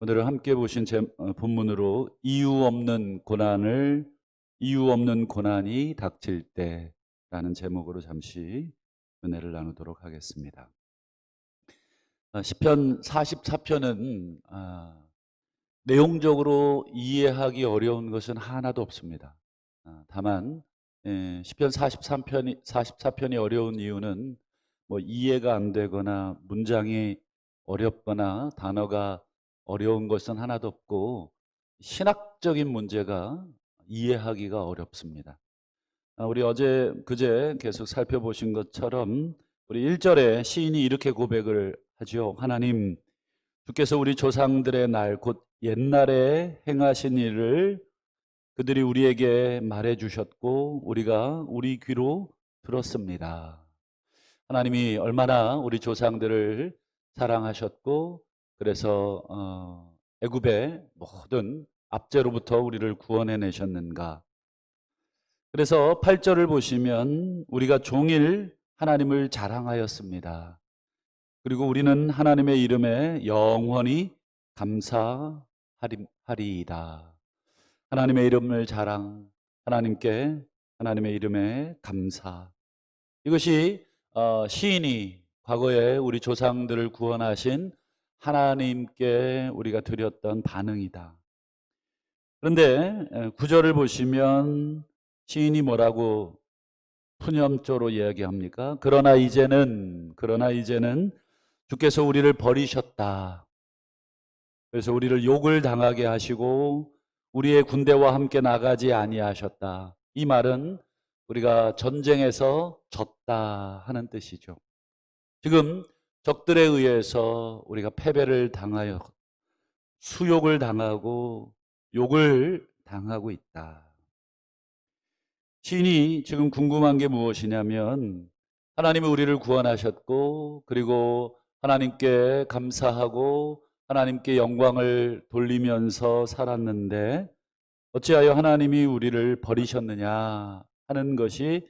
오늘 함께 보신 본문으로 이유 없는 고난이 닥칠 때라는 제목으로 잠시 은혜를 나누도록 하겠습니다. 시편 44편은 내용적으로 이해하기 어려운 것은 하나도 없습니다. 다만 시편 44편이 어려운 이유는 뭐 이해가 안 되거나 문장이 어렵거나 단어가 어려운 것은 하나도 없고 신학적인 문제가 이해하기가 어렵습니다. 우리 그제 계속 살펴보신 것처럼 우리 1절에 시인이 이렇게 고백을 하죠. 하나님, 주께서 우리 조상들의 날, 곧 옛날에 행하신 일을 그들이 우리에게 말해 주셨고 우리가 우리 귀로 들었습니다. 하나님이 얼마나 우리 조상들을 사랑하셨고 그래서 애굽의 모든 압제로부터 우리를 구원해 내셨는가. 그래서 8절을 보시면 우리가 종일 하나님을 자랑하였습니다. 그리고 우리는 하나님의 이름에 영원히 감사하리이다. 하나님의 이름을 자랑, 하나님의 이름에 감사. 이것이 시인이 과거에 우리 조상들을 구원하신 하나님께 우리가 드렸던 반응이다. 그런데 9절을 보시면 시인이 뭐라고 푸념조로 이야기합니까? 그러나 이제는 주께서 우리를 버리셨다. 그래서 우리를 욕을 당하게 하시고 우리의 군대와 함께 나가지 아니하셨다. 이 말은 우리가 전쟁에서 졌다 하는 뜻이죠. 지금 적들에 의해서 우리가 패배를 당하여 수욕을 당하고 욕을 당하고 있다. 시인이 지금 궁금한 게 무엇이냐면 하나님이 우리를 구원하셨고 그리고 하나님께 감사하고 하나님께 영광을 돌리면서 살았는데 어찌하여 하나님이 우리를 버리셨느냐 하는 것이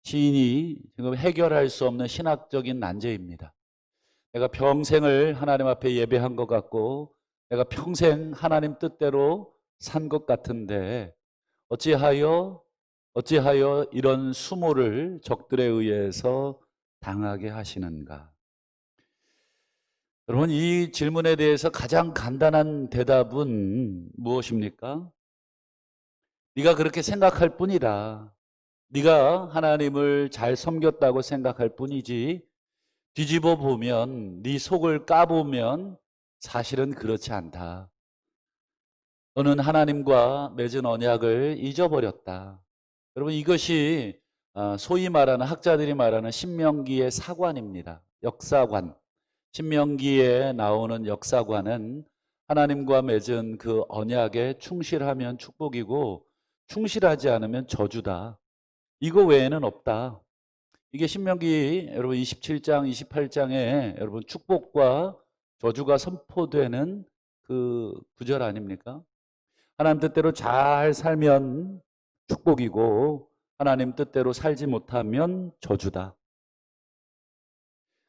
시인이 지금 해결할 수 없는 신학적인 난제입니다. 내가 평생을 하나님 앞에 예배한 것 같고 내가 평생 하나님 뜻대로 산 것 같은데 어찌하여 이런 수모를 적들에 의해서 당하게 하시는가? 여러분, 이 질문에 대해서 가장 간단한 대답은 무엇입니까? 네가 그렇게 생각할 뿐이다. 네가 하나님을 잘 섬겼다고 생각할 뿐이지 뒤집어 보면 네 속을 까보면 사실은 그렇지 않다. 너는 하나님과 맺은 언약을 잊어버렸다. 여러분, 이것이 소위 말하는 학자들이 말하는 신명기의 사관입니다. 역사관. 신명기에 나오는 역사관은 하나님과 맺은 그 언약에 충실하면 축복이고 충실하지 않으면 저주다. 이거 외에는 없다. 이게 신명기 여러분 27장, 28장에 여러분 축복과 저주가 선포되는 그 구절 아닙니까? 하나님 뜻대로 잘 살면 축복이고 하나님 뜻대로 살지 못하면 저주다.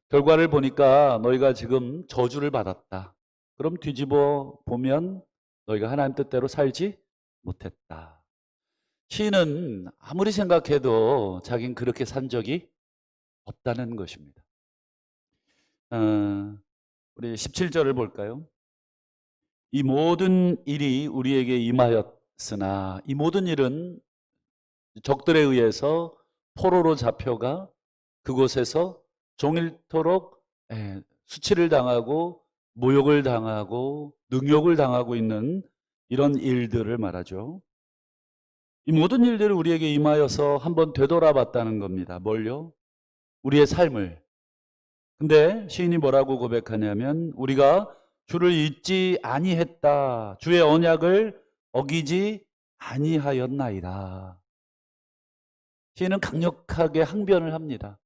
결과를 보니까 너희가 지금 저주를 받았다. 그럼 뒤집어 보면 너희가 하나님 뜻대로 살지 못했다. 시인은 아무리 생각해도 자기는 그렇게 산 적이 없다는 것입니다. 우리 17절을 볼까요? 이 모든 일이 우리에게 임하였으나 이 모든 일은 적들에 의해서 포로로 잡혀가 그곳에서 종일토록 수치를 당하고 모욕을 당하고 능욕을 당하고 있는 이런 일들을 말하죠. 이 모든 일들을 우리에게 임하여서 한번 되돌아봤다는 겁니다. 뭘요? 우리의 삶을. 근데 시인이 뭐라고 고백하냐면 우리가 주를 잊지 아니했다. 주의 언약을 어기지 아니하였나이다. 시인은 강력하게 항변을 합니다.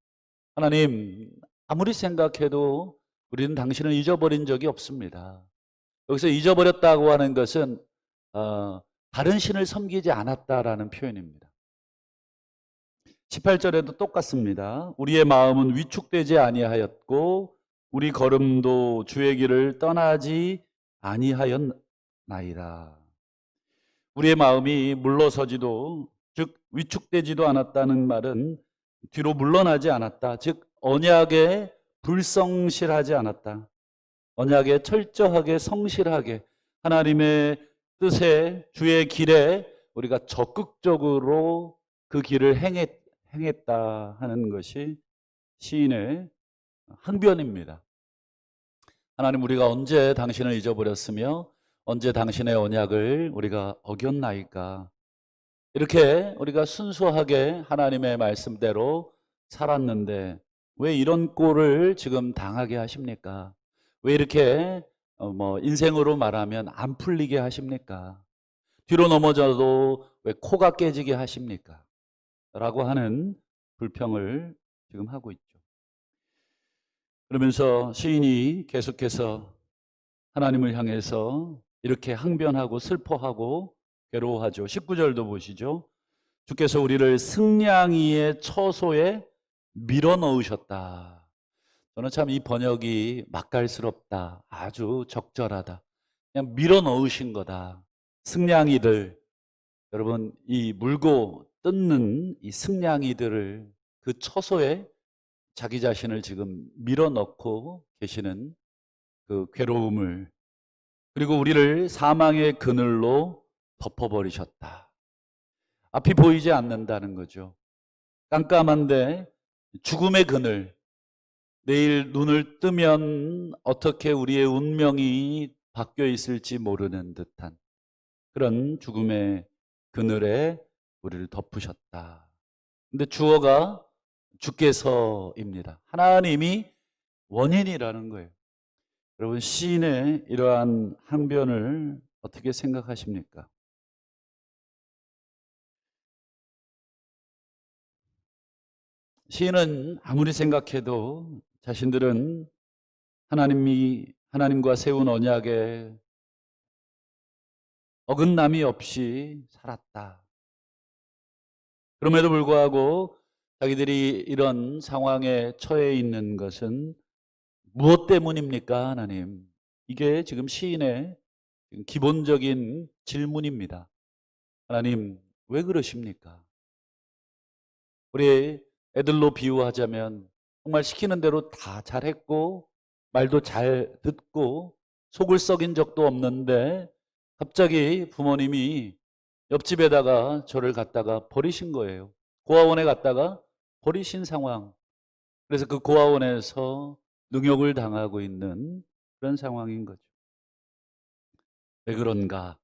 하나님, 아무리 생각해도 우리는 당신을 잊어버린 적이 없습니다. 여기서 잊어버렸다고 하는 것은 다른 신을 섬기지 않았다라는 표현입니다. 18절에도 똑같습니다. 우리의 마음은 위축되지 아니하였고 우리 걸음도 주의 길을 떠나지 아니하였나이다. 우리의 마음이 물러서지도, 즉 위축되지도 않았다는 말은 뒤로 물러나지 않았다. 즉 언약에 불성실하지 않았다. 언약에 철저하게 성실하게 하나님의 뜻에, 주의 길에 우리가 적극적으로 그 길을 행했다 하는 것이 시인의 항변입니다. 하나님, 우리가 언제 당신을 잊어버렸으며 언제 당신의 언약을 우리가 어겼나이까. 이렇게 우리가 순수하게 하나님의 말씀대로 살았는데 왜 이런 꼴을 지금 당하게 하십니까? 왜 이렇게 인생으로 말하면 안 풀리게 하십니까? 뒤로 넘어져도 왜 코가 깨지게 하십니까? 라고 하는 불평을 지금 하고 있죠. 그러면서 시인이 계속해서 하나님을 향해서 이렇게 항변하고 슬퍼하고 괴로워하죠. 19절도 보시죠. 주께서 우리를 승냥이의 처소에 밀어넣으셨다. 저는 참 이 번역이 맛깔스럽다. 아주 적절하다. 그냥 밀어넣으신 거다. 승냥이들, 여러분 이 물고 뜯는 이 승냥이들을 그 처소에 자기 자신을 지금 밀어넣고 계시는 그 괴로움을, 그리고 우리를 사망의 그늘로 덮어버리셨다. 앞이 보이지 않는다는 거죠. 깜깜한데 죽음의 그늘, 내일 눈을 뜨면 어떻게 우리의 운명이 바뀌어 있을지 모르는 듯한 그런 죽음의 그늘에 우리를 덮으셨다. 근데 주어가 주께서입니다. 하나님이 원인이라는 거예요. 여러분, 시인의 이러한 항변을 어떻게 생각하십니까? 시인은 아무리 생각해도 자신들은 하나님과 세운 언약에 어긋남이 없이 살았다. 그럼에도 불구하고 자기들이 이런 상황에 처해 있는 것은 무엇 때문입니까, 하나님? 이게 지금 시인의 기본적인 질문입니다. 하나님, 왜 그러십니까? 우리 애들로 비유하자면 정말 시키는 대로 다 잘했고 말도 잘 듣고 속을 썩인 적도 없는데 갑자기 부모님이 옆집에다가 저를 갖다가 버리신 거예요. 고아원에 갔다가 버리신 상황. 그래서 그 고아원에서 능욕을 당하고 있는 그런 상황인 거죠. 왜 그런가?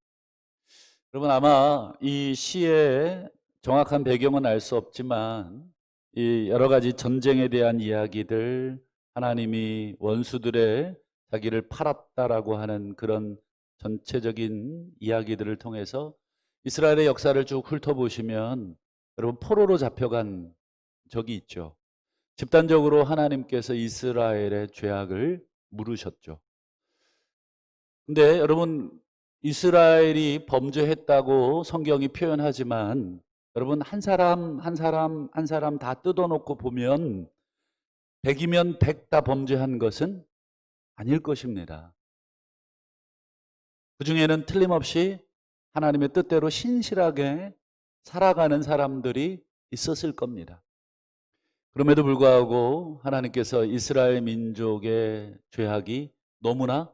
여러분, 아마 이 시의 정확한 배경은 알 수 없지만 이 여러 가지 전쟁에 대한 이야기들, 하나님이 원수들의 자기를 팔았다라고 하는 그런 전체적인 이야기들을 통해서 이스라엘의 역사를 쭉 훑어보시면 여러분, 포로로 잡혀간 적이 있죠. 집단적으로 하나님께서 이스라엘의 죄악을 물으셨죠. 근데 여러분, 이스라엘이 범죄했다고 성경이 표현하지만 여러분, 한 사람 한 사람 한 사람 다 뜯어놓고 보면 100이면 100 다 범죄한 것은 아닐 것입니다. 그 중에는 틀림없이 하나님의 뜻대로 신실하게 살아가는 사람들이 있었을 겁니다. 그럼에도 불구하고 하나님께서 이스라엘 민족의 죄악이 너무나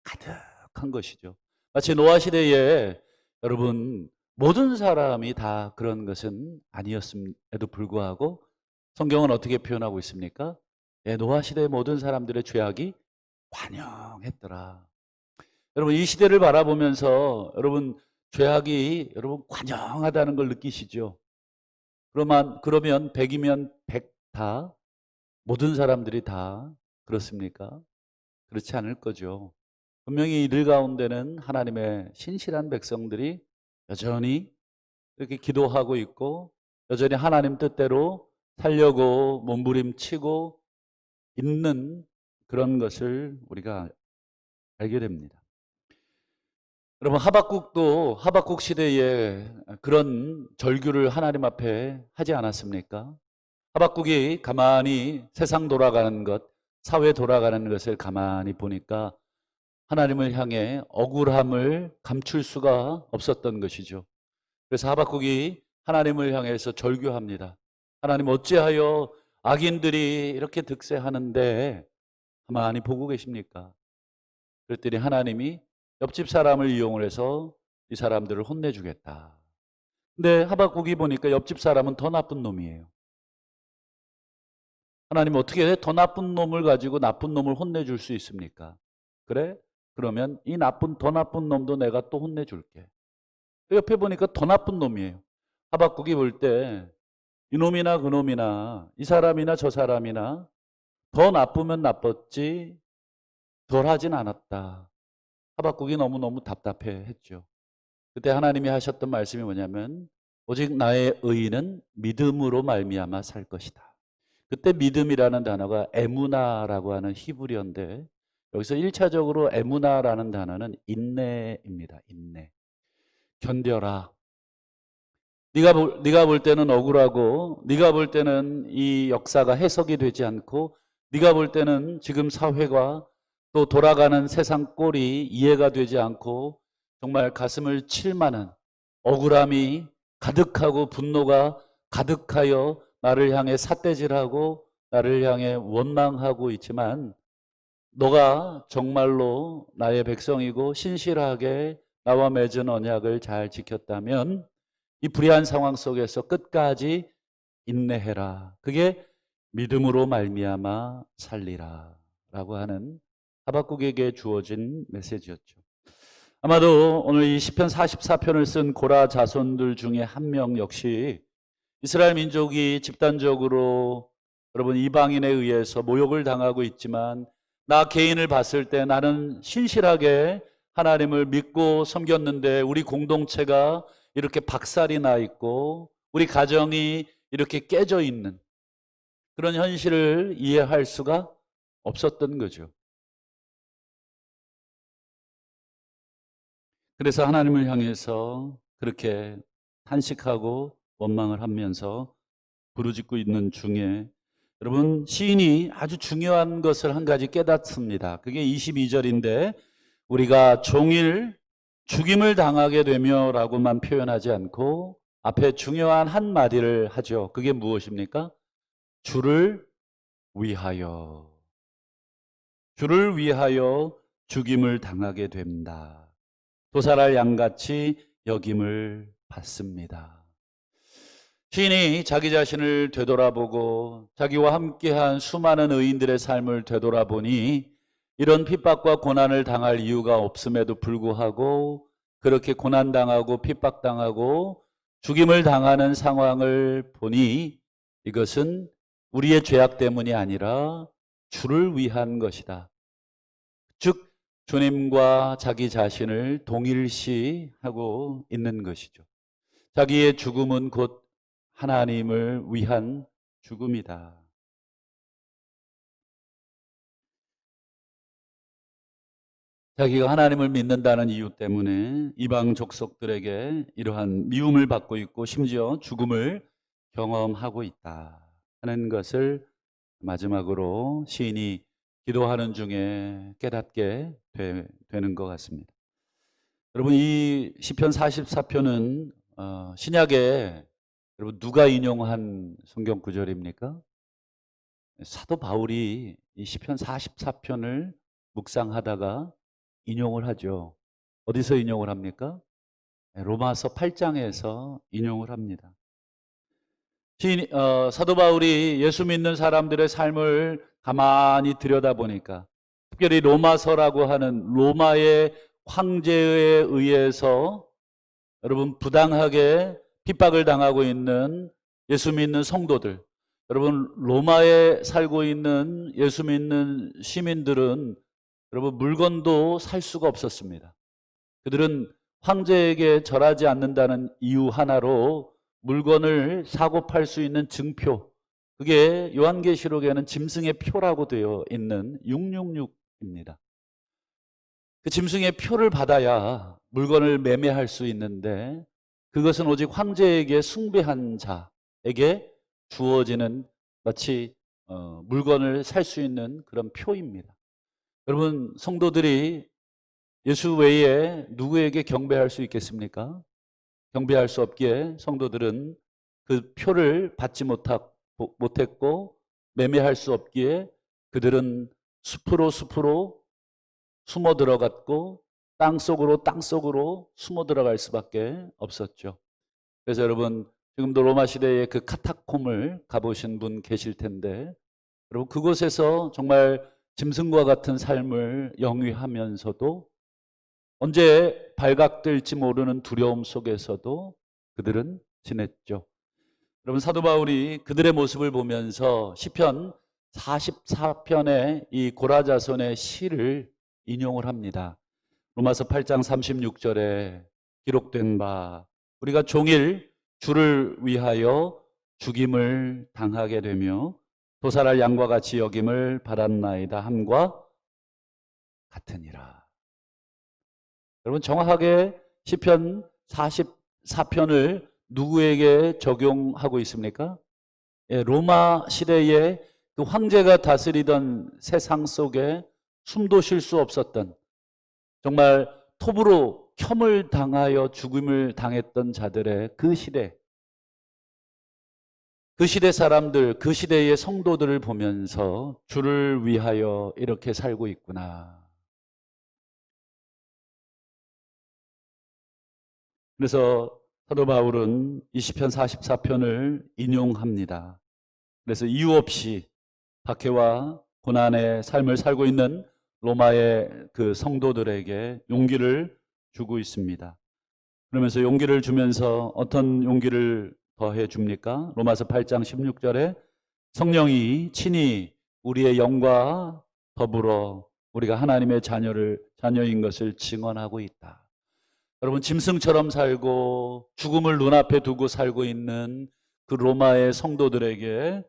가득한 것이죠. 마치 노아 시대에 여러분 모든 사람이 다 그런 것은 아니었음에도 불구하고 성경은 어떻게 표현하고 있습니까? 예, 노아 시대의 모든 사람들의 죄악이 관영했더라. 여러분, 이 시대를 바라보면서 여러분 죄악이 여러분 관영하다는 걸 느끼시죠? 그러면 100이면 100 다 모든 사람들이 다 그렇습니까? 그렇지 않을 거죠. 분명히 이들 가운데는 하나님의 신실한 백성들이 여전히 이렇게 기도하고 있고 여전히 하나님 뜻대로 살려고 몸부림치고 있는 그런 것을 우리가 알게 됩니다. 여러분, 하박국도 하박국 시대에 그런 절규를 하나님 앞에 하지 않았습니까? 하박국이 가만히 세상 돌아가는 것, 사회 돌아가는 것을 가만히 보니까 하나님을 향해 억울함을 감출 수가 없었던 것이죠. 그래서 하박국이 하나님을 향해서 절규합니다. 하나님, 어찌하여 악인들이 이렇게 득세하는데 가만히 보고 계십니까? 그랬더니 하나님이 옆집 사람을 이용을 해서 이 사람들을 혼내주겠다. 근데 하박국이 보니까 옆집 사람은 더 나쁜 놈이에요. 하나님, 어떻게 더 나쁜 놈을 가지고 나쁜 놈을 혼내줄 수 있습니까? 그래? 그러면 이 더 나쁜 놈도 내가 또 혼내줄게. 옆에 보니까 더 나쁜 놈이에요. 하박국이 볼 때 이놈이나 그놈이나 이 사람이나 저 사람이나 더 나쁘면 나빴지 덜 하진 않았다. 하박국이 너무너무 답답해했죠. 그때 하나님이 하셨던 말씀이 뭐냐면 오직 나의 의인은 믿음으로 말미암아 살 것이다. 그때 믿음이라는 단어가 에무나라고 하는 히브리어인데 여기서 1차적으로 에무나라는 단어는 인내입니다. 인내. 견뎌라. 네가 볼 때는 억울하고 네가 볼 때는 이 역사가 해석이 되지 않고 네가 볼 때는 지금 사회가 또 돌아가는 세상 꼴이 이해가 되지 않고 정말 가슴을 칠 만한 억울함이 가득하고 분노가 가득하여 나를 향해 삿대질하고 나를 향해 원망하고 있지만 너가 정말로 나의 백성이고 신실하게 나와 맺은 언약을 잘 지켰다면 이 불의한 상황 속에서 끝까지 인내해라. 그게 믿음으로 말미암아 살리라 라고 하는 하박국에게 주어진 메시지였죠. 아마도 오늘 이 시편 44편을 쓴 고라 자손들 중에 한 명 역시 이스라엘 민족이 집단적으로 여러분 이방인에 의해서 모욕을 당하고 있지만 나 개인을 봤을 때 나는 신실하게 하나님을 믿고 섬겼는데 우리 공동체가 이렇게 박살이 나 있고 우리 가정이 이렇게 깨져 있는 그런 현실을 이해할 수가 없었던 거죠. 그래서 하나님을 향해서 그렇게 탄식하고 원망을 하면서 부르짖고 있는 중에 여러분 시인이 아주 중요한 것을 한 가지 깨닫습니다. 그게 22절인데 우리가 종일 죽임을 당하게 되며 라고만 표현하지 않고 앞에 중요한 한마디를 하죠. 그게 무엇입니까? 주를 위하여. 주를 위하여 죽임을 당하게 된다. 도살할 양같이 여김을 받습니다. 시인이 자기 자신을 되돌아보고 자기와 함께한 수많은 의인들의 삶을 되돌아보니 이런 핍박과 고난을 당할 이유가 없음에도 불구하고 그렇게 고난당하고 핍박당하고 죽임을 당하는 상황을 보니 이것은 우리의 죄악 때문이 아니라 주를 위한 것이다. 즉 주님과 자기 자신을 동일시하고 있는 것이죠. 자기의 죽음은 곧 하나님을 위한 죽음이다. 자기가 하나님을 믿는다는 이유 때문에 이방 족속들에게 이러한 미움을 받고 있고 심지어 죽음을 경험하고 있다 하는 것을 마지막으로 시인이 기도하는 중에 깨닫게 되는 것 같습니다. 여러분 이 시편 44편은 신약에 여러분 누가 인용한 성경 구절입니까? 사도 바울이 이 시편 44편을 묵상하다가 인용을 하죠. 어디서 인용을 합니까? 로마서 8장에서 인용을 합니다. 사도 바울이 예수 믿는 사람들의 삶을 가만히 들여다보니까 특별히 로마서라고 하는 로마의 황제에 의해서 여러분 부당하게 핍박을 당하고 있는 예수 믿는 성도들, 여러분 로마에 살고 있는 예수 믿는 시민들은 여러분 물건도 살 수가 없었습니다. 그들은 황제에게 절하지 않는다는 이유 하나로 물건을 사고 팔 수 있는 증표, 그게 요한계시록에는 짐승의 표라고 되어 있는 666입니다. 그 짐승의 표를 받아야 물건을 매매할 수 있는데 그것은 오직 황제에게 숭배한 자에게 주어지는 마치 물건을 살 수 있는 그런 표입니다. 여러분 성도들이 예수 외에 누구에게 경배할 수 있겠습니까? 경배할 수 없기에 성도들은 그 표를 받지 못했고 매매할 수 없기에 그들은 숲으로 숨어 들어갔고 땅속으로 숨어 들어갈 수밖에 없었죠. 그래서 여러분 지금도 로마 시대의 그 카타콤을 가보신 분 계실 텐데 여러분 그곳에서 정말 짐승과 같은 삶을 영위하면서도 언제 발각될지 모르는 두려움 속에서도 그들은 지냈죠. 여러분 사도 바울이 그들의 모습을 보면서 시편 44편의 이 고라자손의 시를 인용을 합니다. 로마서 8장 36절에 기록된 바 우리가 종일 주를 위하여 죽임을 당하게 되며 도살할 양과 같이 여김을 받았나이다 함과 같으니라. 여러분 정확하게 시편 44편을 누구에게 적용하고 있습니까? 예, 로마 시대에 그 황제가 다스리던 세상 속에 숨도 쉴 수 없었던 정말 톱으로 켬을 당하여 죽음을 당했던 자들의 그 시대 사람들, 그 시대의 성도들을 보면서 주를 위하여 이렇게 살고 있구나. 그래서 사도 바울은 이 시편 44편을 인용합니다. 그래서 이유 없이 박해와 고난의 삶을 살고 있는 로마의 그 성도들에게 용기를 주고 있습니다. 그러면서 용기를 주면서 어떤 용기를 더해 줍니까? 로마서 8장 16절에 성령이 친히 우리의 영과 더불어 우리가 하나님의 자녀인 것을 증언하고 있다. 여러분 짐승처럼 살고 죽음을 눈앞에 두고 살고 있는 그 로마의 성도들에게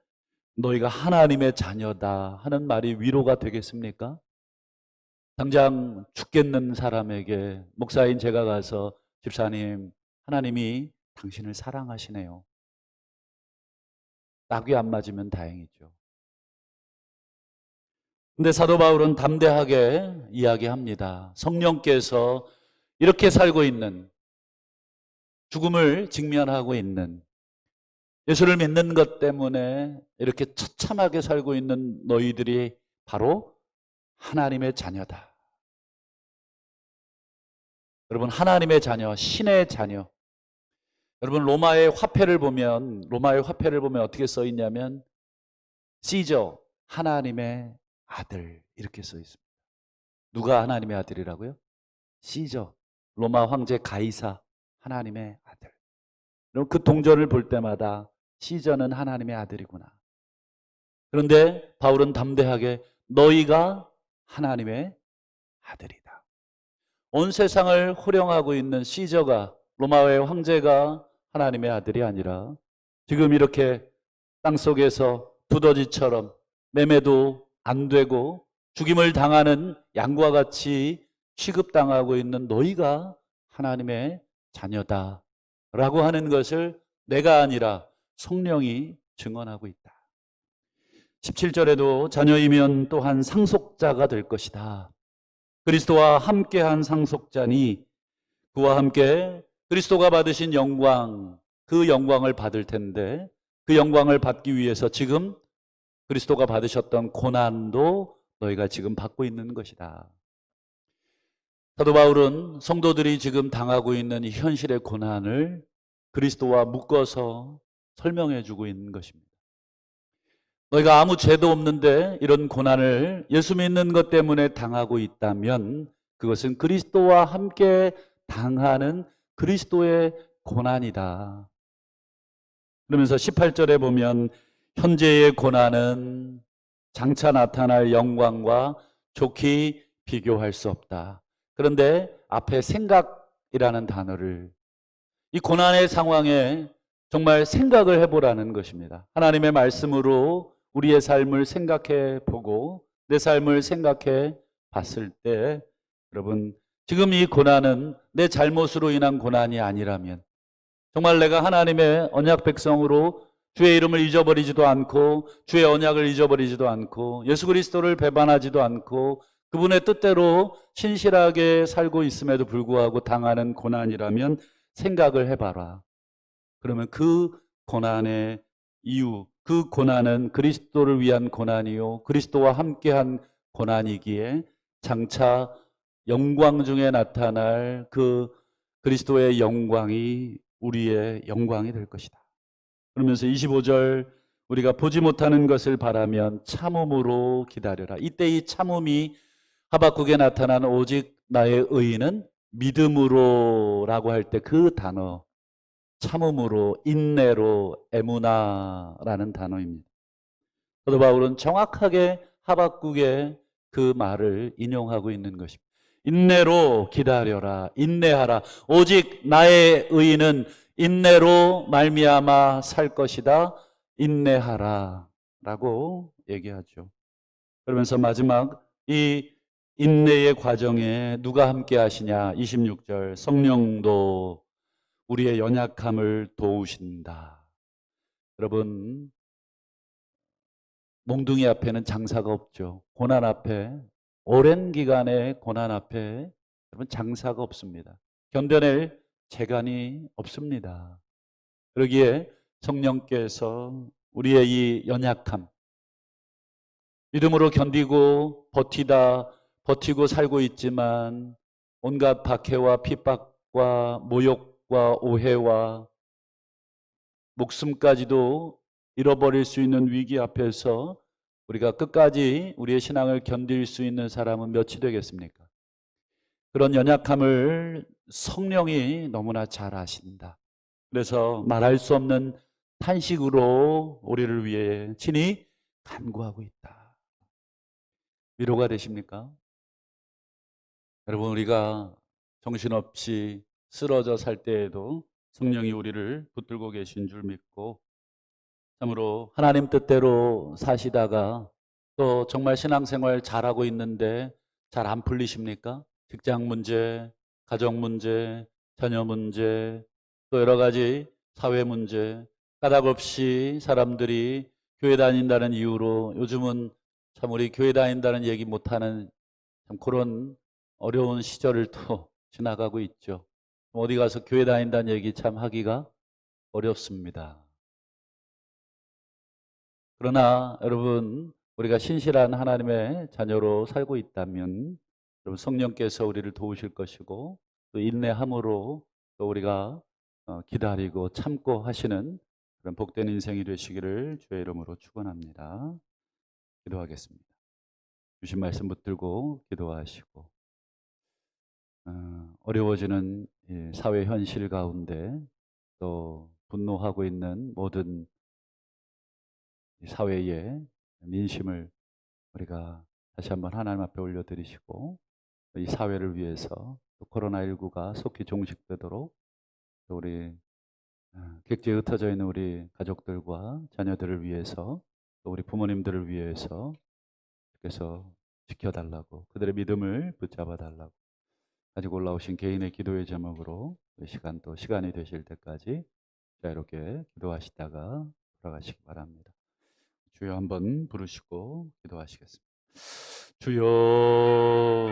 너희가 하나님의 자녀다 하는 말이 위로가 되겠습니까? 당장 죽겠는 사람에게 목사인 제가 가서 집사님 하나님이 당신을 사랑하시네요. 낙이 안 맞으면 다행이죠. 근데 사도 바울은 담대하게 이야기합니다. 성령께서 이렇게 살고 있는 죽음을 직면하고 있는 예수를 믿는 것 때문에 이렇게 처참하게 살고 있는 너희들이 바로 하나님의 자녀다. 여러분 하나님의 자녀, 신의 자녀. 여러분 로마의 화폐를 보면 어떻게 써 있냐면 시저 하나님의 아들 이렇게 써 있습니다. 누가 하나님의 아들이라고요? 시저 로마 황제 가이사 하나님의 아들. 여러분 그 동전을 볼 때마다 시저는 하나님의 아들이구나. 그런데 바울은 담대하게 너희가 하나님의 아들이다. 온 세상을 호령하고 있는 시저가 로마의 황제가 하나님의 아들이 아니라 지금 이렇게 땅속에서 두더지처럼 매매도 안 되고 죽임을 당하는 양과 같이 취급당하고 있는 너희가 하나님의 자녀다라고 하는 것을 내가 아니라 성령이 증언하고 있다. 17절에도 자녀이면 또한 상속자가 될 것이다. 그리스도와 함께한 상속자니 그와 함께 그리스도가 받으신 영광, 그 영광을 받을 텐데 그 영광을 받기 위해서 지금 그리스도가 받으셨던 고난도 너희가 지금 받고 있는 것이다. 사도 바울은 성도들이 지금 당하고 있는 이 현실의 고난을 그리스도와 묶어서 설명해 주고 있는 것입니다. 너희가 아무 죄도 없는데 이런 고난을 예수 믿는 것 때문에 당하고 있다면 그것은 그리스도와 함께 당하는 그리스도의 고난이다. 그러면서 18절에 보면 현재의 고난은 장차 나타날 영광과 좋게 비교할 수 없다. 그런데 앞에 생각이라는 단어를 이 고난의 상황에 정말 생각을 해보라는 것입니다. 하나님의 말씀으로 우리의 삶을 생각해 보고 내 삶을 생각해 봤을 때 여러분 지금 이 고난은 내 잘못으로 인한 고난이 아니라면 정말 내가 하나님의 언약 백성으로 주의 이름을 잊어버리지도 않고 주의 언약을 잊어버리지도 않고 예수 그리스도를 배반하지도 않고 그분의 뜻대로 신실하게 살고 있음에도 불구하고 당하는 고난이라면 생각을 해봐라. 그러면 그 고난의 이유, 그 고난은 그리스도를 위한 고난이요, 그리스도와 함께한 고난이기에 장차 영광 중에 나타날 그 그리스도의 영광이 우리의 영광이 될 것이다. 그러면서 25절, 우리가 보지 못하는 것을 바라면 참음으로 기다려라. 이때 이 참음이 하박국에 나타난 오직 나의 의인은 믿음으로라고 할 때 그 단어, 참음으로, 인내로, 에무나라는 단어입니다. 사도 바울은 정확하게 하박국의 그 말을 인용하고 있는 것입니다. 인내로 기다려라, 인내하라. 오직 나의 의인은 인내로 말미암아 살 것이다. 인내하라 라고 얘기하죠. 그러면서 마지막 이 인내의 과정에 누가 함께 하시냐? 26절, 성령도 우리의 연약함을 도우신다. 여러분, 몽둥이 앞에는 장사가 없죠. 고난 앞에, 오랜 기간의 고난 앞에 여러분 장사가 없습니다. 견뎌낼 재간이 없습니다. 그러기에 성령께서 우리의 이 연약함, 믿음으로 견디고 버티고 살고 있지만 온갖 박해와 핍박과 모욕과 오해와 목숨까지도 잃어버릴 수 있는 위기 앞에서 우리가 끝까지 우리의 신앙을 견딜 수 있는 사람은 몇이 되겠습니까? 그런 연약함을 성령이 너무나 잘 아신다. 그래서 말할 수 없는 탄식으로 우리를 위해 친히 간구하고 있다. 위로가 되십니까? 여러분, 우리가 정신없이 쓰러져 살 때에도 성령이 우리를 붙들고 계신 줄 믿고, 참으로 하나님 뜻대로 사시다가 또 정말 신앙생활 잘하고 있는데 잘 안 풀리십니까? 직장 문제, 가정 문제, 자녀 문제, 또 여러 가지 사회 문제, 까닭 없이 사람들이 교회 다닌다는 이유로 요즘은 참 우리 교회 다닌다는 얘기 못하는 참 그런 어려운 시절을 또 지나가고 있죠. 어디 가서 교회 다닌다는 얘기 참 하기가 어렵습니다. 그러나 여러분, 우리가 신실한 하나님의 자녀로 살고 있다면 여러분 성령께서 우리를 도우실 것이고 또 인내함으로 또 우리가 기다리고 참고 하시는 그런 복된 인생이 되시기를 주의 이름으로 축원합니다. 기도하겠습니다. 주신 말씀 붙들고 기도하시고, 어려워지는 이 사회 현실 가운데 또 분노하고 있는 모든 사회의 민심을 우리가 다시 한번 하나님 앞에 올려드리시고, 이 사회를 위해서 또 코로나19가 속히 종식되도록 또 우리 객지에 흩어져 있는 우리 가족들과 자녀들을 위해서 또 우리 부모님들을 위해서 주께서 지켜달라고, 그들의 믿음을 붙잡아 달라고 가지고 올라오신 개인의 기도의 제목으로 이 시간 또 시간이 되실 때까지 자유롭게 기도하시다가 돌아가시기 바랍니다. 주여 한번 부르시고 기도하시겠습니다. 주여.